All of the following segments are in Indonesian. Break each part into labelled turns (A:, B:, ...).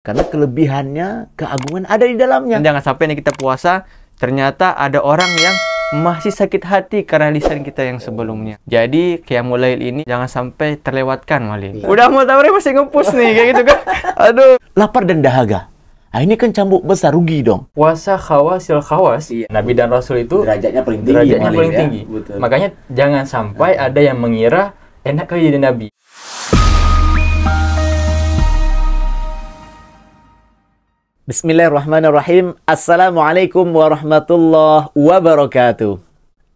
A: Karena kelebihannya, keagungan ada di dalamnya.
B: Jangan sampai nih kita puasa, ternyata ada orang yang masih sakit hati karena lisan kita yang sebelumnya. Jadi Qiyamul Lail ini jangan sampai terlewatkan, Malim. Udah mau tahu masih ngepush nih, kayak gitu kan. Aduh.
A: Lapar dan dahaga. Nah, ini kan cambuk besar, rugi dong.
B: Puasa khawasil khawas. Nabi dan Rasul itu
A: Derajatnya paling tinggi.
B: tinggi. Makanya jangan sampai ada yang mengira enak kali jadi Nabi.
A: Bismillahirrahmanirrahim. Assalamualaikum warahmatullahi wabarakatuh.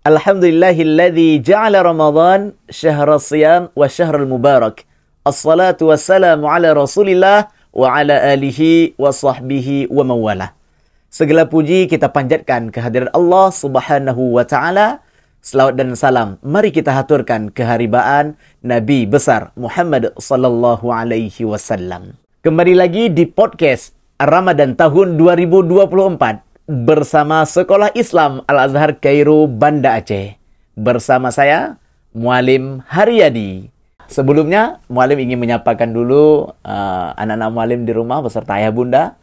A: Alhamdulillahilladzi ja'ala Ramadan syahra siyam wa syahral mubarak. Assalatu wassalamu ala Rasulillah wa ala alihi wa sahbihi wa mawalah. Segala puji kita panjatkan kehadiran Allah Subhanahu wa taala. Selawat dan salam mari kita haturkan keharibaan Nabi besar Muhammad sallallahu alaihi wasallam. Kembali lagi di podcast Ramadan tahun 2024 bersama Sekolah Islam Al-Azhar Kairo Banda Aceh. Bersama saya, Mualim Haryadi. Sebelumnya, Mualim ingin menyapakan dulu anak-anak Mualim di rumah beserta ayah bunda.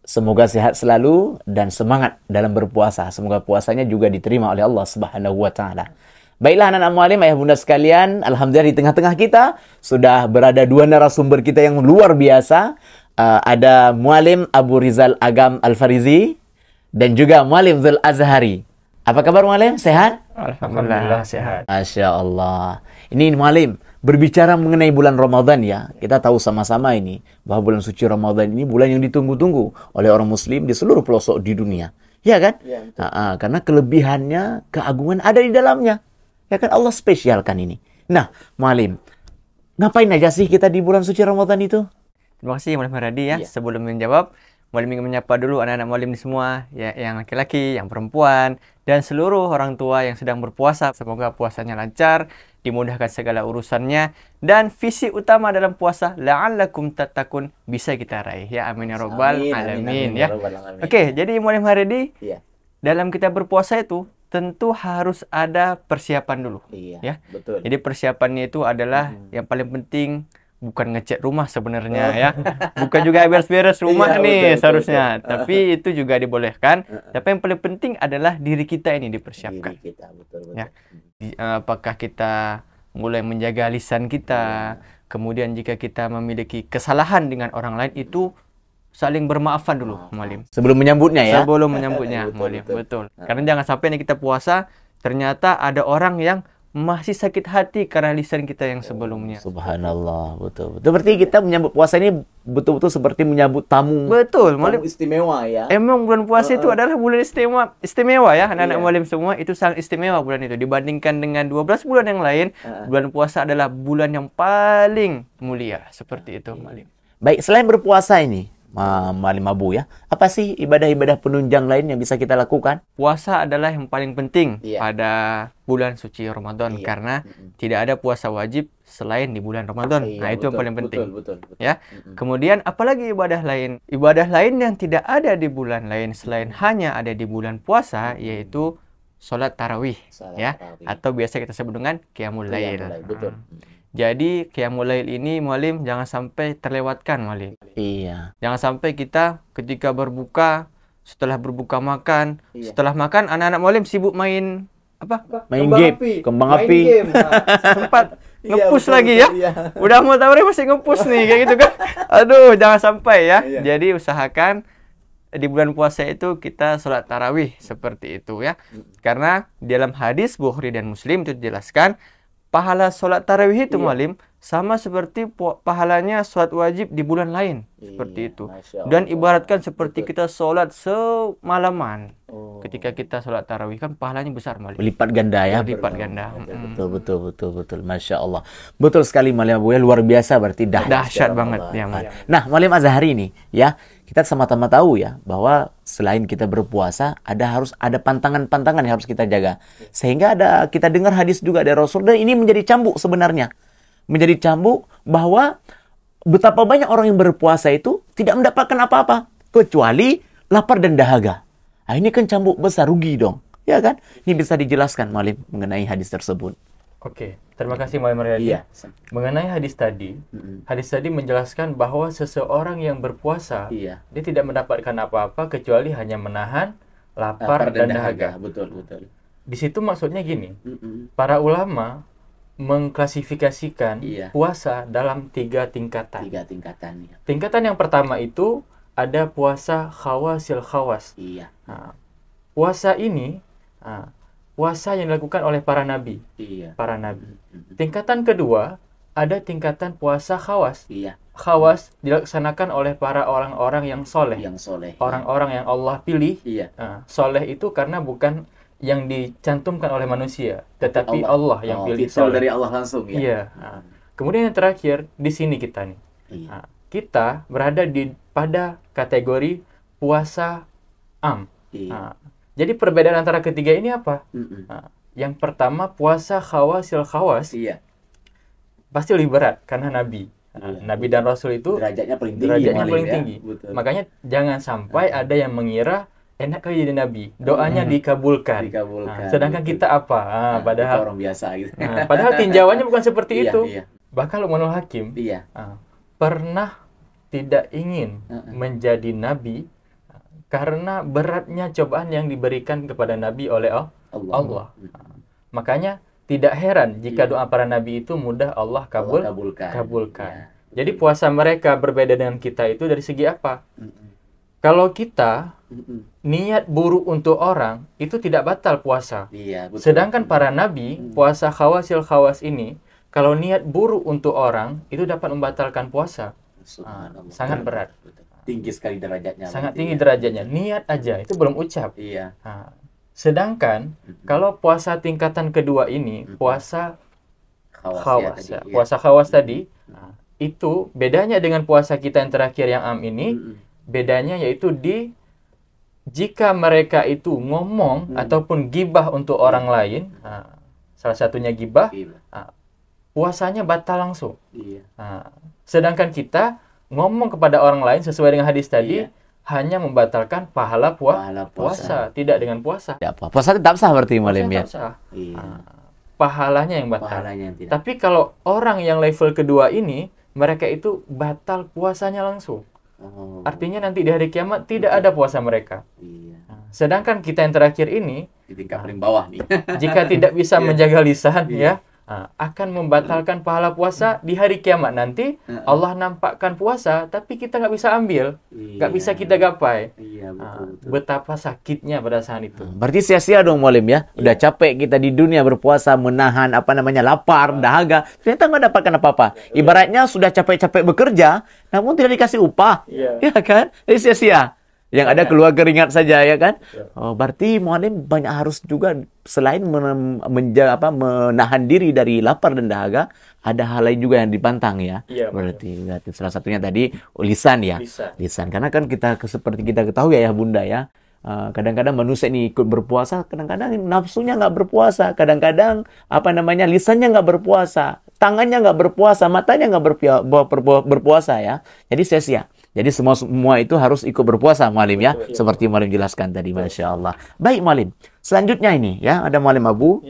A: Semoga sehat selalu dan semangat dalam berpuasa. Semoga puasanya juga diterima oleh Allah Subhanahu wa taala. Baiklah anak-anak Mualim, ayah bunda sekalian, alhamdulillah di tengah-tengah kita sudah berada dua narasumber kita yang luar biasa. Ada Mualim Abu Rizal Agam Al-Farizi dan juga Mualim Zul Azhari. Apa kabar Mualim? Sehat?
B: Alhamdulillah sehat.
A: Masya Allah. Ini Mualim, berbicara mengenai bulan Ramadan ya. Kita tahu sama-sama ini bahwa bulan suci Ramadan ini bulan yang ditunggu-tunggu oleh orang muslim di seluruh pelosok di dunia. Ya kan? Ya, karena kelebihannya, keagungan ada di dalamnya. Ya kan, Allah spesialkan ini. Nah, Mualim, ngapain aja sih kita di bulan suci Ramadan itu?
B: Terima kasih Mualim Haryadi ya. Sebelum menjawab, Mualim ingin menyapa dulu anak-anak Mualim di semua, ya, yang laki-laki, yang perempuan, dan seluruh orang tua yang sedang berpuasa. Semoga puasanya lancar, dimudahkan segala urusannya, dan visi utama dalam puasa, la'allakum tattaqun, bisa kita raih. Ya, amin ya rabbal alamin. Ya. Oke, jadi Mualim Haryadi, dalam kita berpuasa itu, tentu harus ada persiapan dulu. Ya.
A: Betul.
B: Jadi persiapannya itu adalah yang paling penting. Bukan ngecat rumah sebenarnya ya. Bukan juga beres-beres rumah nih seharusnya. Tapi itu juga dibolehkan. Tapi yang paling penting adalah diri kita ini dipersiapkan.
A: Diri kita, betul.
B: Ya. Apakah kita mulai menjaga lisan kita. Kemudian jika kita memiliki kesalahan dengan orang lain itu saling bermaafan dulu, Mualim.
A: Sebelum menyambutnya ya.
B: Sebelum menyambutnya, Mualim. Betul. Karena jangan sampai nih kita puasa ternyata ada orang yang masih sakit hati karena lisan kita yang sebelumnya.
A: Subhanallah, betul. Berarti kita menyambut puasa ini betul-betul seperti menyambut tamu.
B: Betul,
A: Mualim, istimewa ya.
B: Emang bulan puasa itu adalah bulan istimewa ya, anak-anak Mualim semua itu sangat istimewa bulan itu dibandingkan dengan 12 bulan yang lain. Bulan puasa adalah bulan yang paling mulia, seperti itu, Mualim.
A: Baik, selain berpuasa ini, Mualim Abu ya, apa sih ibadah-ibadah penunjang lain yang bisa kita lakukan?
B: Puasa adalah yang paling penting pada bulan suci Ramadan karena tidak ada puasa wajib selain di bulan Ramadan. Nah, itu yang paling penting. Betul. Ya. Kemudian apalagi ibadah lain? Ibadah lain yang tidak ada di bulan lain selain hanya ada di bulan puasa yaitu sholat tarawih ya, atau biasa kita sebut dengan Qiyamul Lail.
A: Betul.
B: Jadi Qiyamul Lail ini Mualim jangan sampai terlewatkan, Mualim.
A: Iya.
B: Jangan sampai kita ketika berbuka, setelah berbuka makan, setelah makan anak-anak Mualim sibuk main apa?
A: Main game, kembang api.
B: Sempat nge-push lagi ya. Udah mau tahu masih nge-push nih kayak gitu kan. Aduh, jangan sampai ya. Jadi usahakan di bulan puasa itu kita sholat tarawih seperti itu ya. Karena dalam hadis Bukhari dan Muslim itu dijelaskan pahala sholat tarawih itu Mualim sama seperti pahalanya sholat wajib di bulan lain seperti itu. Dan ibaratkan seperti kita sholat semalaman. Ketika kita sholat tarawih kan pahalanya besar, Mualim.
A: Lipat ganda ya.
B: Lipat ganda.
A: Betul. Masya Allah. Betul sekali Mualim Abu ya, luar biasa berarti
B: dahsyat banget ya, Mualim.
A: Nah, Mualim Azhari ini ya, kita sama-sama tahu ya bahwa selain kita berpuasa harus ada pantangan-pantangan yang harus kita jaga. Sehingga kita dengar hadis juga dari Rasul, dan ini menjadi cambuk sebenarnya. Menjadi cambuk bahwa betapa banyak orang yang berpuasa itu tidak mendapatkan apa-apa kecuali lapar dan dahaga. Nah, ini kan cambuk besar, rugi dong. Ya kan? Ini bisa dijelaskan Mualim mengenai hadis tersebut.
B: Oke. Terima kasih Maulana Mariadi.
A: Iya.
B: Mengenai hadis tadi, hadis tadi menjelaskan bahwa seseorang yang berpuasa,
A: Iya.
B: dia tidak mendapatkan apa-apa kecuali hanya menahan lapar dan dahaga.
A: Betul, betul.
B: Di situ maksudnya gini, para ulama mengklasifikasikan
A: Iya.
B: puasa dalam 3 tingkatan.
A: 3 tingkatan ya.
B: Tingkatan yang pertama itu ada puasa khawasil khawas.
A: Iya.
B: Nah, puasa ini puasa yang dilakukan oleh para nabi.
A: Iya.
B: Para nabi. Tingkatan kedua ada tingkatan puasa khawas.
A: Iya.
B: Khawas dilaksanakan oleh para orang-orang yang soleh.
A: Yang soleh.
B: Orang-orang yang Allah pilih.
A: Iya.
B: Soleh itu karena bukan yang dicantumkan oleh manusia, tetapi Allah yang pilih
A: titel
B: soleh.
A: dari Allah langsung ya.
B: Iya. Kemudian yang terakhir di sini kita nih.
A: Iya.
B: Kita berada pada kategori puasa am.
A: Iya.
B: Jadi perbedaan antara ketiga ini apa? Yang pertama puasa khawasil khawas.
A: Iya.
B: Pasti lebih berat karena nabi.
A: Iya.
B: Nabi dan rasul itu
A: Derajatnya paling tinggi.
B: derajatnya paling
A: ya.
B: tinggi.
A: Betul.
B: Makanya jangan sampai ada yang mengira enak kali jadi nabi, doanya dikabulkan. Sedangkan kita apa? Padahal
A: kita orang biasa gitu.
B: padahal tinjauannya bukan seperti
A: Iya,
B: itu.
A: iya.
B: Bahkan Luqmanul Hakim
A: Iya.
B: pernah tidak ingin menjadi nabi karena beratnya cobaan yang diberikan kepada nabi oleh Allah. Makanya tidak heran jika doa para nabi itu mudah Allah kabulkan.
A: Ya,
B: jadi puasa mereka berbeda dengan kita itu dari segi apa? Kalau kita niat buruk untuk orang itu tidak batal puasa.
A: Iya, betul.
B: Sedangkan para nabi puasa khawasil khawas ini kalau niat buruk untuk orang itu dapat membatalkan puasa. Sangat berat.
A: Tinggi sekali derajatnya.
B: Sangat tinggi derajatnya. Niat aja itu belum ucap.
A: Iya.
B: Sedangkan kalau puasa tingkatan kedua ini puasa khawas ya. Puasa khawas tadi itu bedanya dengan puasa kita yang terakhir yang am ini. Bedanya yaitu jika mereka itu ngomong ataupun gibah untuk orang lain, salah satunya gibah, puasanya batal langsung.
A: Iya.
B: Sedangkan kita ngomong kepada orang lain sesuai dengan hadis tadi, hanya membatalkan pahala puasa, tidak dengan puasa.
A: Tidak apa. Puasa tetap sah berarti Malim ya.
B: Iya. Pahalanya yang batal.
A: Pahalanya yang tidak.
B: Tapi kalau orang yang level kedua ini, mereka itu batal puasanya langsung. Artinya nanti di hari kiamat tidak ada puasa mereka.
A: Iya.
B: Sedangkan kita yang terakhir ini
A: Di tingkat paling bawah nih.
B: jika tidak bisa menjaga lisan ya akan membatalkan pahala puasa di hari kiamat nanti. Allah nampakkan puasa tapi kita nggak bisa ambil, nggak bisa kita gapai.
A: Iya, betul.
B: Betapa sakitnya pada saat itu.
A: Berarti sia-sia dong Malim ya. Udah capek kita di dunia berpuasa menahan lapar, dahaga, ternyata nggak dapatkan apa-apa. Ibaratnya sudah capek-capek bekerja namun tidak dikasih upah. Ya kan? Jadi sia-sia. Yang ada keluar keringat saja ya kan. Berarti Malim banyak harus juga selain menahan diri dari lapar dan dahaga, ada hal lain juga yang dipantang ya. Berarti salah satunya tadi lisan ya. Lisan. Karena kan seperti kita ketahui ya Bunda ya. Kadang-kadang manusia ini ikut berpuasa, kadang-kadang nafsunya nggak berpuasa, kadang-kadang lisannya nggak berpuasa, tangannya nggak berpuasa, matanya nggak berpuasa ya. Jadi sia-sia. Jadi semua itu harus ikut berpuasa Malim ya. Seperti Malim jelaskan tadi, Masya Allah. Baik Malim, selanjutnya ini ya, ada Malim Abu.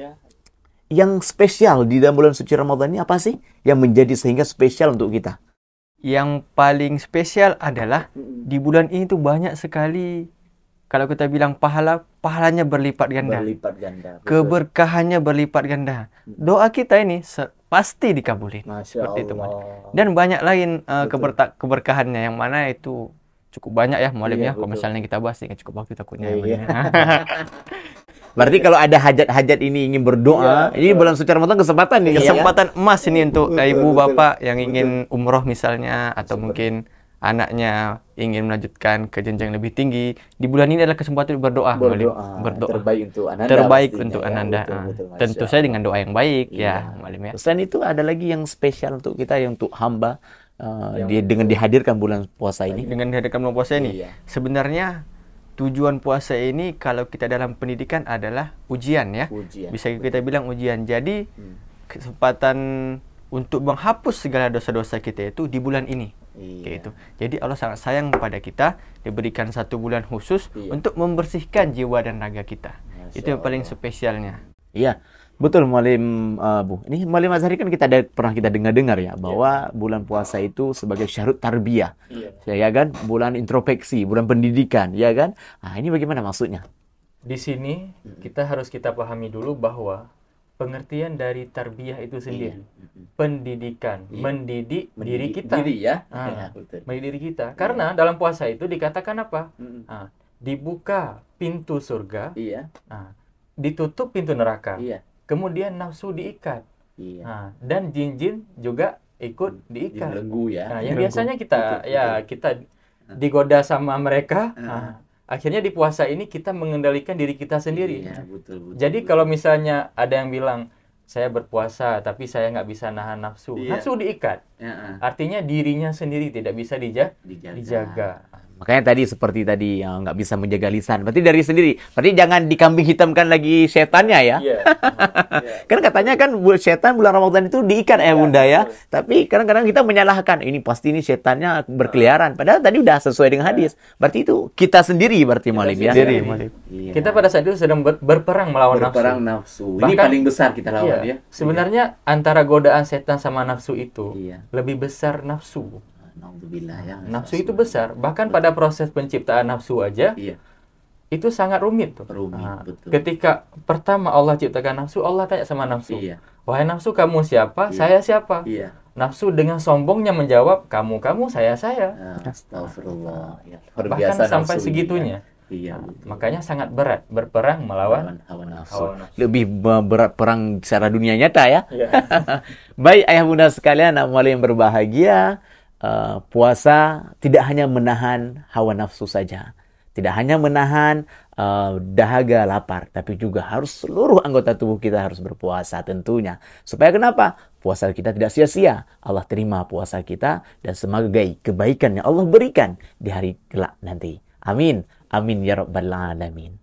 A: Yang spesial di dalam bulan suci Ramadan ini apa sih? Yang menjadi sehingga spesial untuk kita?
B: Yang paling spesial adalah di bulan ini tuh banyak sekali, kalau kita bilang pahalanya berlipat ganda. Keberkahannya berlipat ganda. Doa kita ini pasti dikabulin. Seperti itu, dan banyak lain keberkahannya yang mana itu cukup banyak ya Malim ya. Kalau misalnya kita bahas ini cukup waktu takutnya.
A: Berarti kalau ada hajat-hajat ini ingin berdoa, ini bulan suci Ramadan kesempatan nih.
B: Kesempatan emas ini untuk ibu bapak yang ingin umroh misalnya, atau mungkin anaknya ingin melanjutkan ke jenjang lebih tinggi. Di bulan ini adalah kesempatan berdoa. Terbaik untuk Ananda. Tentu saja dengan doa yang baik ya Malim ya.
A: Selain itu ada lagi yang spesial untuk kita, yang untuk hamba dengan dihadirkan bulan puasa ini.
B: Dengan dihadirkan bulan puasa ini. Sebenarnya tujuan puasa ini kalau kita dalam pendidikan adalah ujian ya. Bisa kita bilang ujian. Jadi kesempatan untuk menghapus segala dosa-dosa kita itu di bulan ini. Gitu. Jadi Allah sangat sayang kepada kita, diberikan satu bulan khusus untuk membersihkan jiwa dan raga kita. Itu yang paling spesialnya.
A: Iya, betul Mualim Bu. Ini Mualim Azhari kan pernah kita dengar ya bahwa bulan puasa itu sebagai syahrut tarbiyah. Ya kan? Bulan introspeksi, bulan pendidikan, ya kan? Nah, ini bagaimana maksudnya?
C: Di sini kita pahami dulu bahwa pengertian dari tarbiyah itu sendiri, pendidikan, mendidik diri kita. Mendidik diri kita. Karena dalam puasa itu dikatakan apa? Dibuka pintu surga, ditutup pintu neraka, kemudian nafsu diikat, dan jin-jin juga ikut diikat.
A: Belenggu ya.
C: Nah, yang biasanya kita digoda sama mereka. Akhirnya di puasa ini kita mengendalikan diri kita sendiri.
A: Betul.
C: Jadi kalau misalnya ada yang bilang saya berpuasa tapi saya nggak bisa nahan nafsu, nafsu diikat. Artinya dirinya sendiri tidak bisa dijaga.
A: Makanya tadi seperti tadi yang nggak bisa menjaga lisan. Berarti dari sendiri. Berarti jangan dikambing hitamkan lagi setannya ya. Kan katanya kan setan bulan Ramadan itu diikat Bunda ya. Tapi kadang-kadang kita menyalahkan. Ini pasti ini setannya berkeliaran. Padahal tadi udah sesuai dengan hadis. Berarti itu kita sendiri berarti Mualim ya.
C: Kita pada saat itu sedang berperang melawan
A: nafsu. Ini paling besar kita lawan ya.
C: Sebenarnya antara godaan setan sama nafsu itu lebih besar nafsu. Nafsu itu besar. Bahkan pada proses penciptaan nafsu aja itu sangat rumit tuh.
A: Betul.
C: Ketika pertama Allah ciptakan nafsu, Allah tanya sama nafsu, wahai nafsu kamu siapa? Saya siapa? Nafsu dengan sombongnya menjawab, kamu saya.
A: Astagfirullah.
C: Bahkan sampai segitunya. Makanya sangat berat berperang melawan
A: hawa nafsu. Lebih berat perang secara dunia nyata ya. Baik ayah bunda sekalian, amal yang berbahagia. Puasa tidak hanya menahan hawa nafsu saja, tidak hanya menahan dahaga lapar, tapi juga harus seluruh anggota tubuh kita harus berpuasa tentunya. Supaya kenapa? Puasa kita tidak sia-sia. Allah terima puasa kita dan semoga kebaikan yang Allah berikan di hari kelak nanti. Amin. Amin ya rabbal alamin.